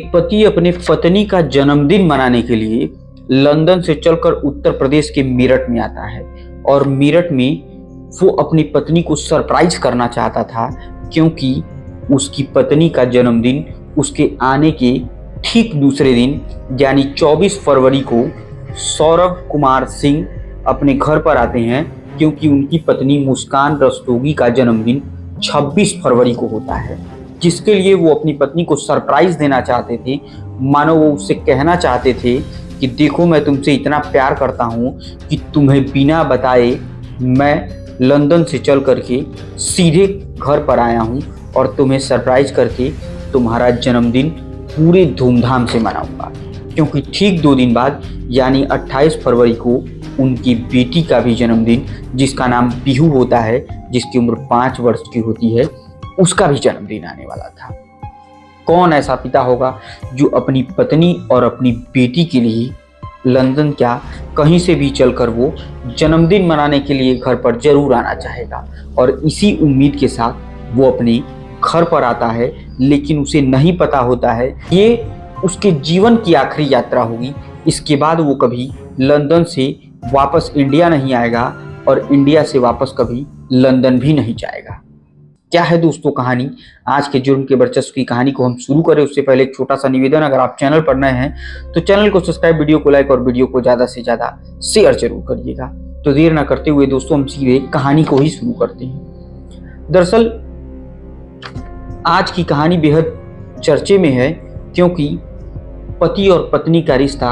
एक पति अपने पत्नी का जन्मदिन मनाने के लिए लंदन से चलकर उत्तर प्रदेश के मेरठ में आता है और मेरठ में वो अपनी पत्नी को सरप्राइज करना चाहता था, क्योंकि उसकी पत्नी का जन्मदिन उसके आने के ठीक दूसरे दिन यानी 24 फरवरी को सौरभ कुमार सिंह अपने घर पर आते हैं, क्योंकि उनकी पत्नी मुस्कान रस्तोगी का जन्मदिन 26 फरवरी को होता है, जिसके लिए वो अपनी पत्नी को सरप्राइज देना चाहते थे। मानो वो उससे कहना चाहते थे कि देखो, मैं तुमसे इतना प्यार करता हूँ कि तुम्हें बिना बताए मैं लंदन से चल करके सीधे घर पर आया हूँ और तुम्हें सरप्राइज करके तुम्हारा जन्मदिन पूरे धूमधाम से मनाऊंगा। क्योंकि ठीक 2 दिन बाद यानी 28 फरवरी को उनकी बेटी का भी जन्मदिन, जिसका नाम पीहू होता है, जिसकी उम्र 5 वर्ष की होती है, उसका भी जन्मदिन आने वाला था। कौन ऐसा पिता होगा जो अपनी पत्नी और अपनी बेटी के लिए लंदन क्या कहीं से भी चलकर वो जन्मदिन मनाने के लिए घर पर जरूर आना चाहेगा। और इसी उम्मीद के साथ वो अपने घर पर आता है, लेकिन उसे नहीं पता होता है ये उसके जीवन की आखिरी यात्रा होगी। इसके बाद वो कभी लंदन से वापस इंडिया नहीं आएगा और इंडिया से वापस कभी लंदन भी नहीं जाएगा। क्या है दोस्तों कहानी? आज के जुर्म के वर्चस्व की कहानी को हम शुरू करें उससे पहले एक छोटा सा निवेदन, अगर आप चैनल पर नए हैं तो चैनल को सब्सक्राइब, वीडियो को लाइक और वीडियो को ज्यादा से ज्यादा शेयर जरूर करिएगा। तो देर ना करते हुए दोस्तों हम सीधे कहानी को ही शुरू करते हैं। दरअसल आज की कहानी बेहद चर्चे में है, क्योंकि पति और पत्नी का रिश्ता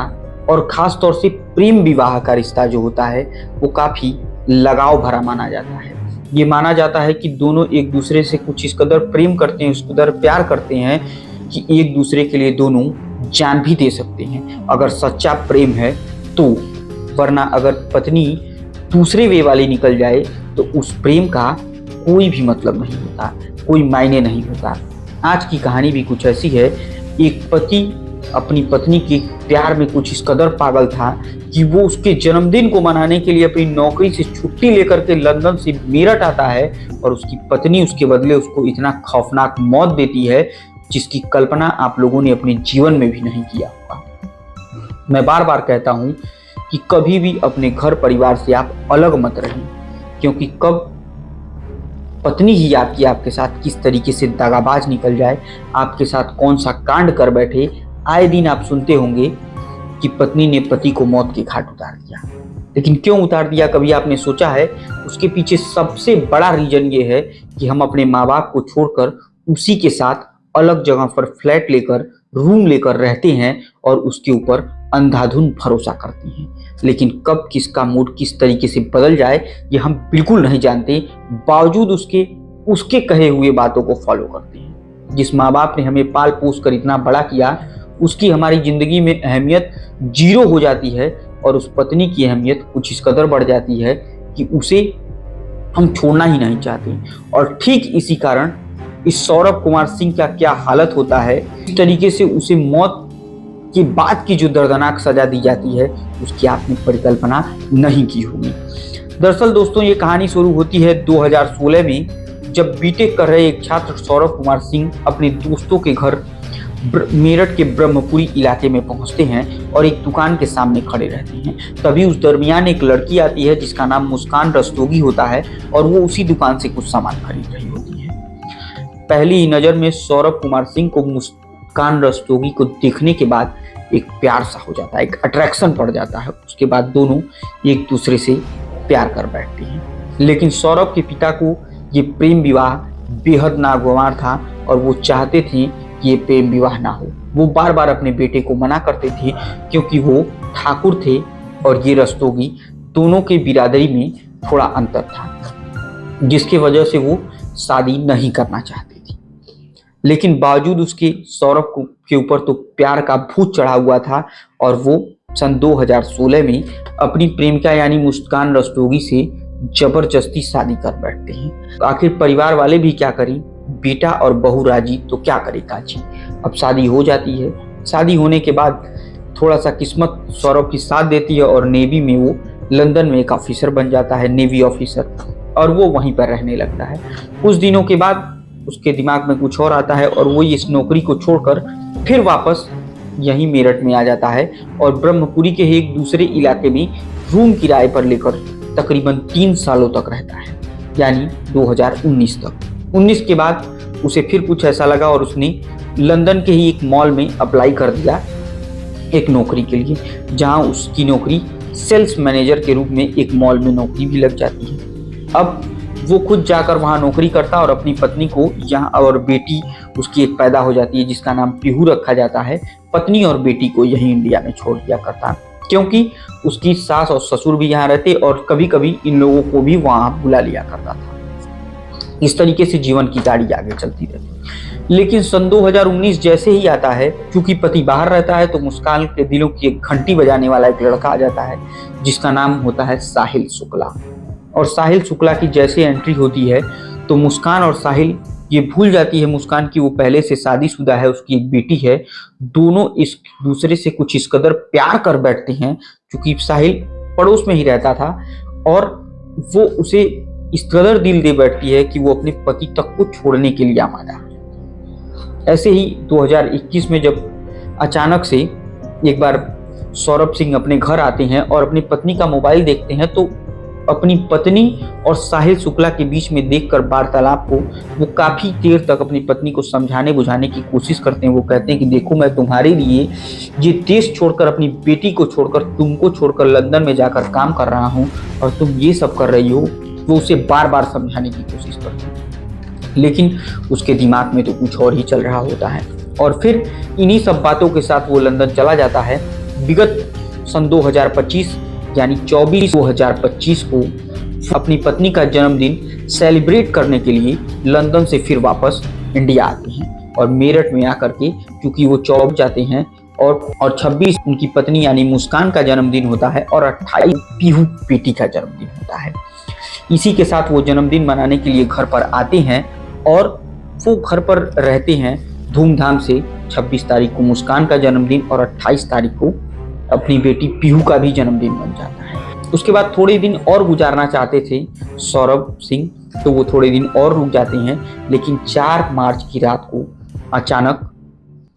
और खास तौर से प्रेम विवाह का रिश्ता जो होता है वो काफी लगाव भरा माना जाता है। ये माना जाता है कि दोनों एक दूसरे से कुछ इस कदर प्रेम करते हैं, उस कदर प्यार करते हैं कि एक दूसरे के लिए दोनों जान भी दे सकते हैं, अगर सच्चा प्रेम है तो। वरना अगर पत्नी दूसरे वे वाली निकल जाए तो उस प्रेम का कोई भी मतलब नहीं होता, कोई मायने नहीं होता। आज की कहानी भी कुछ ऐसी है। एक पति अपनी पत्नी के प्यार में कुछ इस कदर पागल था कि वो उसके जन्मदिन को मनाने के लिए अपनी नौकरी से छुट्टी लेकर के लंदन से मेरठ आता है और उसकी पत्नी उसके बदले उसको इतना खौफनाक मौत देती है जिसकी कल्पना आप लोगों ने अपने जीवन में भी नहीं किया होगा। मैं बार बार कहता हूं कि कभी भी अपने घर परिवार से आप अलग मत रहें, क्योंकि कब पत्नी ही आपके साथ किस तरीके से दगाबाज निकल जाए, आपके साथ कौन सा कांड कर बैठे। आए दिन आप सुनते होंगे कि पत्नी ने पति को मौत के घाट उतार दिया। लेकिन क्यों उतार दिया, कभी आपने सोचा है? उसके पीछे सबसे बड़ा रीजन ये है कि हम अपने माँ बाप को छोड़कर उसी के साथ अलग जगह पर फ्लैट लेकर, रूम लेकर रहते हैं और उसके ऊपर अंधाधुंध भरोसा करते हैं। लेकिन कब किसका मूड किस तरीके से बदल जाए ये हम बिल्कुल नहीं जानते, बावजूद उसके कहे हुए बातों को फॉलो करते हैं। जिस माँ बाप ने हमें पाल पोस कर इतना बड़ा किया, उसकी हमारी जिंदगी में अहमियत 0 हो जाती है और उस पत्नी की अहमियत कुछ इस कदर बढ़ जाती है कि उसे हम छोड़ना ही नहीं चाहते। और ठीक इसी कारण इस सौरभ कुमार सिंह का क्या हालत होता है, इस तरीके से उसे मौत के बाद की जो दर्दनाक सजा दी जाती है उसकी आपने परिकल्पना नहीं की होगी। दरअसल दोस्तों ये कहानी शुरू होती है 2016 में, जब बीटेक कर रहे एक छात्र सौरभ कुमार सिंह अपने दोस्तों के घर मेरठ के ब्रह्मपुरी इलाके में पहुंचते हैं और एक दुकान के सामने खड़े रहते हैं। तभी उस दरमियान एक लड़की आती है जिसका नाम मुस्कान रस्तोगी होता है और वो उसी दुकान से कुछ सामान खरीद रही होती है। पहली ही नज़र में सौरभ कुमार सिंह को मुस्कान रस्तोगी को देखने के बाद एक प्यार सा हो जाता है, एक अट्रैक्शन पड़ जाता है। उसके बाद दोनों एक दूसरे से प्यार कर बैठते हैं। लेकिन सौरभ के पिता को ये प्रेम विवाह बेहद नागवार था और वो चाहते थे ये प्रेम विवाह ना हो। वो बार बार अपने बेटे को मना करते थे, क्योंकि वो ठाकुर थे और ये रस्तोगी, दोनों के बिरादरी में थोड़ा अंतर था, जिसके वजह से वो शादी नहीं करना चाहती थी। लेकिन बावजूद उसके सौरभ के ऊपर तो प्यार का भूत चढ़ा हुआ था और वो सन 2016 में अपनी प्रेमिका यानी मुस्कान रस्तोगी से जबरदस्ती शादी कर बैठते हैं। आखिर परिवार वाले भी क्या करें, बेटा और बहू राजी तो क्या करे काजी। अब शादी हो जाती है। शादी होने के बाद थोड़ा सा किस्मत सौरभ की साथ देती है और नेवी में वो लंदन में एक ऑफिसर बन जाता है, नेवी ऑफिसर, और वो वहीं पर रहने लगता है। कुछ दिनों के बाद उसके दिमाग में कुछ और आता है और वो इस नौकरी को छोड़कर फिर वापस यहीं मेरठ में आ जाता है और ब्रह्मपुरी के एक दूसरे इलाके में रूम किराए पर लेकर तकरीबन 3 सालों तक रहता है, यानी 2019 तक। 19 के बाद उसे फिर कुछ ऐसा लगा और उसने लंदन के ही एक मॉल में अप्लाई कर दिया एक नौकरी के लिए, जहां उसकी नौकरी सेल्स मैनेजर के रूप में एक मॉल में नौकरी भी लग जाती है। अब वो खुद जाकर वहां नौकरी करता और अपनी पत्नी को यहाँ, और बेटी उसकी एक पैदा हो जाती है जिसका नाम पीहू रखा जाता है। पत्नी और बेटी को यही इंडिया में छोड़ दिया करता, क्योंकि उसकी सास और ससुर भी यहाँ रहते और कभी कभी इन लोगों को भी वहां बुला लिया करता था। इस तरीके से जीवन की गाड़ी आगे चलती रहती। लेकिन सन 2019 जैसे ही आता है, क्योंकि पति बाहर रहता है, तो मुस्कान के दिलों की एक घंटी बजाने वाला एक लड़का आ जाता है जिसका नाम होता है साहिल शुक्ला। और साहिल शुक्ला की जैसे एंट्री होती है तो मुस्कान और साहिल ये भूल जाती है मुस्कान की वो पहले से शादीशुदा है, उसकी एक बेटी है। दोनों इस दूसरे से कुछ इस कदर प्यार कर बैठते हैं, क्योंकि साहिल पड़ोस में ही रहता था और वो उसे इस कदर दिल दे बैठती है कि वो अपने पति तक को छोड़ने के लिए आमादा। ऐसे ही 2021 में जब अचानक से एक बार सौरभ सिंह अपने घर आते हैं और अपनी पत्नी का मोबाइल देखते हैं, तो अपनी पत्नी और साहिल शुक्ला के बीच में देखकर वार्तालाप को वो काफी देर तक अपनी पत्नी को समझाने बुझाने की कोशिश करते हैं। वो कहते हैं कि देखो, मैं तुम्हारे लिए ये देश छोड़कर, अपनी बेटी को छोड़कर, तुमको छोड़कर लंदन में जाकर काम कर रहा हूँ और तुम ये सब कर रही हो। वो उसे बार बार समझाने की कोशिश करते हैं, लेकिन उसके दिमाग में तो कुछ और ही चल रहा होता है। और फिर इन्हीं सब बातों के साथ वो लंदन चला जाता है। विगत सन 2025 यानी 24/2025 को अपनी पत्नी का जन्मदिन सेलिब्रेट करने के लिए लंदन से फिर वापस इंडिया आते हैं और मेरठ में आकर के, क्योंकि वो 24 जाते हैं और 26 उनकी पत्नी यानी मुस्कान का जन्मदिन होता है और 28 पीहू बेटी का जन्मदिन होता है। इसी के साथ वो जन्मदिन मनाने के लिए घर पर आते हैं और वो घर पर रहते हैं धूमधाम से। 26 तारीख को मुस्कान का जन्मदिन और 28 तारीख को अपनी बेटी पीहू का भी जन्मदिन बन जाता है। उसके बाद थोड़े दिन और गुजारना चाहते थे सौरभ सिंह, तो वो थोड़े दिन और रुक जाते हैं, लेकिन 4 मार्च की रात को अचानक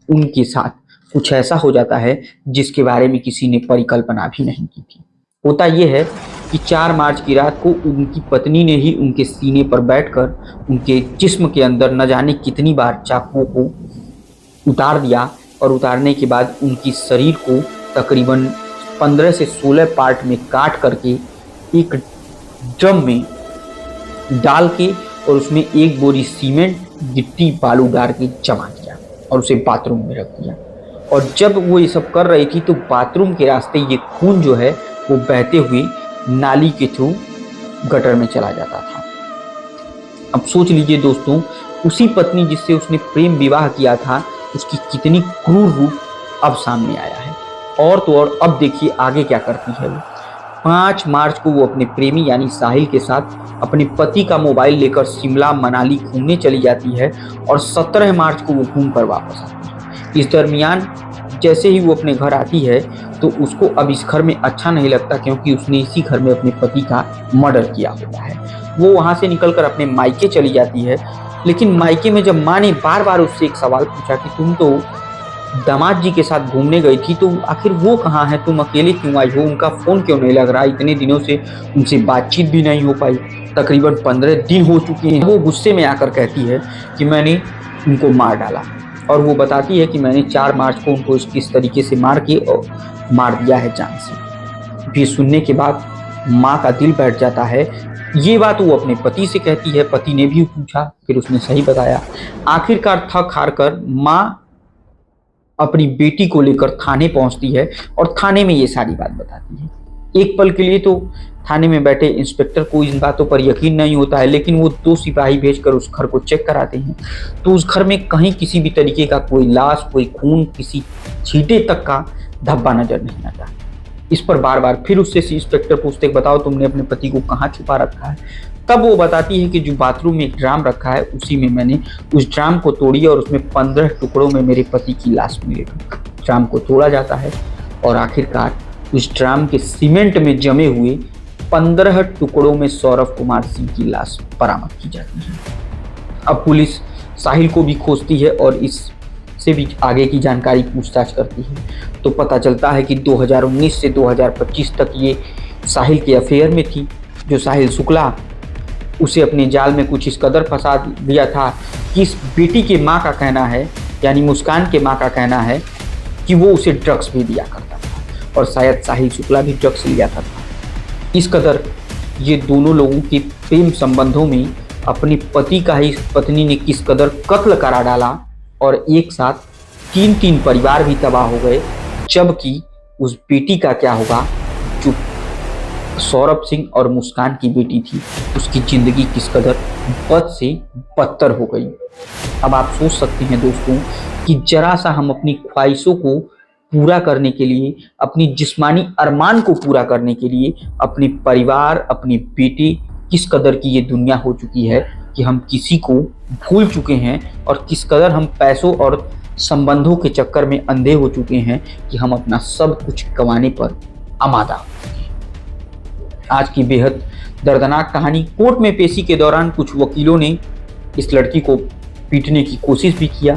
उनके साथ कुछ ऐसा हो जाता है जिसके बारे में किसी ने परिकल्पना भी नहीं की थी। होता यह है कि 4 मार्च की रात को उनकी पत्नी ने ही उनके सीने पर बैठकर उनके जिस्म के अंदर न जाने कितनी बार चाकुओं को उतार दिया और उतारने के बाद उनकी शरीर को तकरीबन 15 से 16 पार्ट में काट करके एक ड्रम में डाल के और उसमें 1 बोरी सीमेंट, गिट्टी, बालू डाल के जमा दिया और उसे बाथरूम में रख दिया। और जब वो ये सब कर रही थी तो बाथरूम के रास्ते ये खून जो है वो बहते हुए नाली के थ्रू गटर में चला जाता था। अब सोच लीजिए दोस्तों, उसी पत्नी जिससे उसने प्रेम विवाह किया था, उसकी कितनी क्रूर रूप अब सामने आया है। और तो और अब देखिए आगे क्या करती है वो। 5 मार्च को वो अपने प्रेमी यानी साहिल के साथ अपने पति का मोबाइल लेकर शिमला मनाली घूमने चली जाती है और 17 मार्च को वो घूम कर वापस आती है। इस दरमियान जैसे ही वो अपने घर आती है तो उसको अब इस घर में अच्छा नहीं लगता, क्योंकि उसने इसी घर में अपने पति का मर्डर किया होता है। वो वहाँ से निकलकर अपने मायके चली जाती है, लेकिन मायके में जब माँ ने बार बार उससे एक सवाल पूछा कि तुम तो दामाद जी के साथ घूमने गई थी, तो आखिर वो कहाँ है, तुम अकेले क्यों आई हो, उनका फ़ोन क्यों नहीं लग रहा, इतने दिनों से उनसे बातचीत भी नहीं हो पाई, तकरीबन 15 दिन हो चुके हैं। वो गुस्से में आकर कहती है कि मैंने उनको मार डाला, और वो बताती है कि मैंने 4 मार्च को उनको इस तरीके से मार दिया है जान से। भी सुनने के बाद माँ का दिल बैठ जाता है। ये बात वो अपने पति से कहती है, पति ने भी पूछा, फिर उसने सही बताया। आखिरकार थक हार कर माँ अपनी बेटी को लेकर थाने पहुंचती है और थाने में ये सारी बात बताती है। एक पल के लिए तो थाने में बैठे इंस्पेक्टर को इन बातों पर यकीन नहीं होता है, लेकिन वो 2 सिपाही भेजकर उस घर को चेक कराते हैं तो उस घर में कहीं किसी भी तरीके का कोई लाश, कोई खून, किसी छींटे तक का धब्बा नजर नहीं आता। इस पर बार बार फिर उससे इंस्पेक्टर पूछते बताओ तुमने अपने पति को कहाँ छुपा रखा है। तब वो बताती है कि जो बाथरूम में एक ड्राम रखा है उसी में मैंने उस ड्राम को तोड़ी और उसमें 15 टुकड़ों में मेरे पति की लाश मिली। ड्राम को तोड़ा जाता है और आखिरकार उस ड्राम के सीमेंट में जमे हुए 15 टुकड़ों में सौरभ कुमार सिंह की लाश बरामद की जाती है। अब पुलिस साहिल को भी खोजती है और इस से भी आगे की जानकारी पूछताछ करती है, तो पता चलता है कि 2019 से 2025 तक ये साहिल के अफेयर में थी। जो साहिल शुक्ला उसे अपने जाल में कुछ इस कदर फंसा दिया था कि इस बेटी के माँ का कहना है, यानी मुस्कान के माँ का कहना है कि वो उसे ड्रग्स भी दिया करता था और शायद साहिल शुक्ला भी ड्रग्स लिया था। इस कदर ये दोनों लोगों के प्रेम संबंधों में अपने पति का ही पत्नी ने किस कदर कत्ल करा डाला और एक साथ 3 परिवार भी तबाह हो गए। जबकि उस बेटी का क्या होगा जो सौरभ सिंह और मुस्कान की बेटी थी, उसकी जिंदगी किस कदर बद से बदतर हो गई। अब आप सोच सकते हैं दोस्तों कि जरा सा हम अपनी ख्वाहिशों को पूरा करने के लिए, अपनी जिस्मानी अरमान को पूरा करने के लिए अपने परिवार, अपने बेटे, किस कदर की ये दुनिया हो चुकी है कि हम किसी को भूल चुके हैं और किस कदर हम पैसों और संबंधों के चक्कर में अंधे हो चुके हैं कि हम अपना सब कुछ गंवाने पर आमादा हो चुके हैं। आज की बेहद दर्दनाक कहानी। कोर्ट में पेशी के दौरान कुछ वकीलों ने इस लड़की को पीटने की कोशिश भी किया,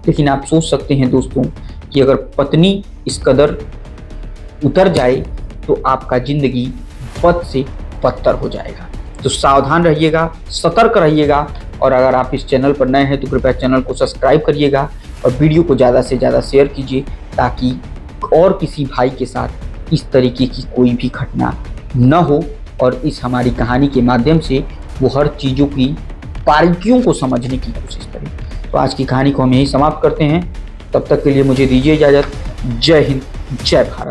लेकिन आप सोच सकते हैं दोस्तों कि अगर पत्नी इस कदर उतर जाए तो आपका जिंदगी बद से बदतर हो जाएगा। तो सावधान रहिएगा, सतर्क रहिएगा और अगर आप इस चैनल पर नए हैं तो कृपया चैनल को सब्सक्राइब करिएगा और वीडियो को ज़्यादा से ज़्यादा शेयर कीजिए ताकि और किसी भाई के साथ इस तरीके की कोई भी घटना न हो और इस हमारी कहानी के माध्यम से वो हर चीज़ों की बारीकियों को समझने की कोशिश करें। तो आज की कहानी को हम यही समाप्त करते हैं। तब तक के लिए मुझे दीजिए इजाज़त। जय हिंद, जय भारत।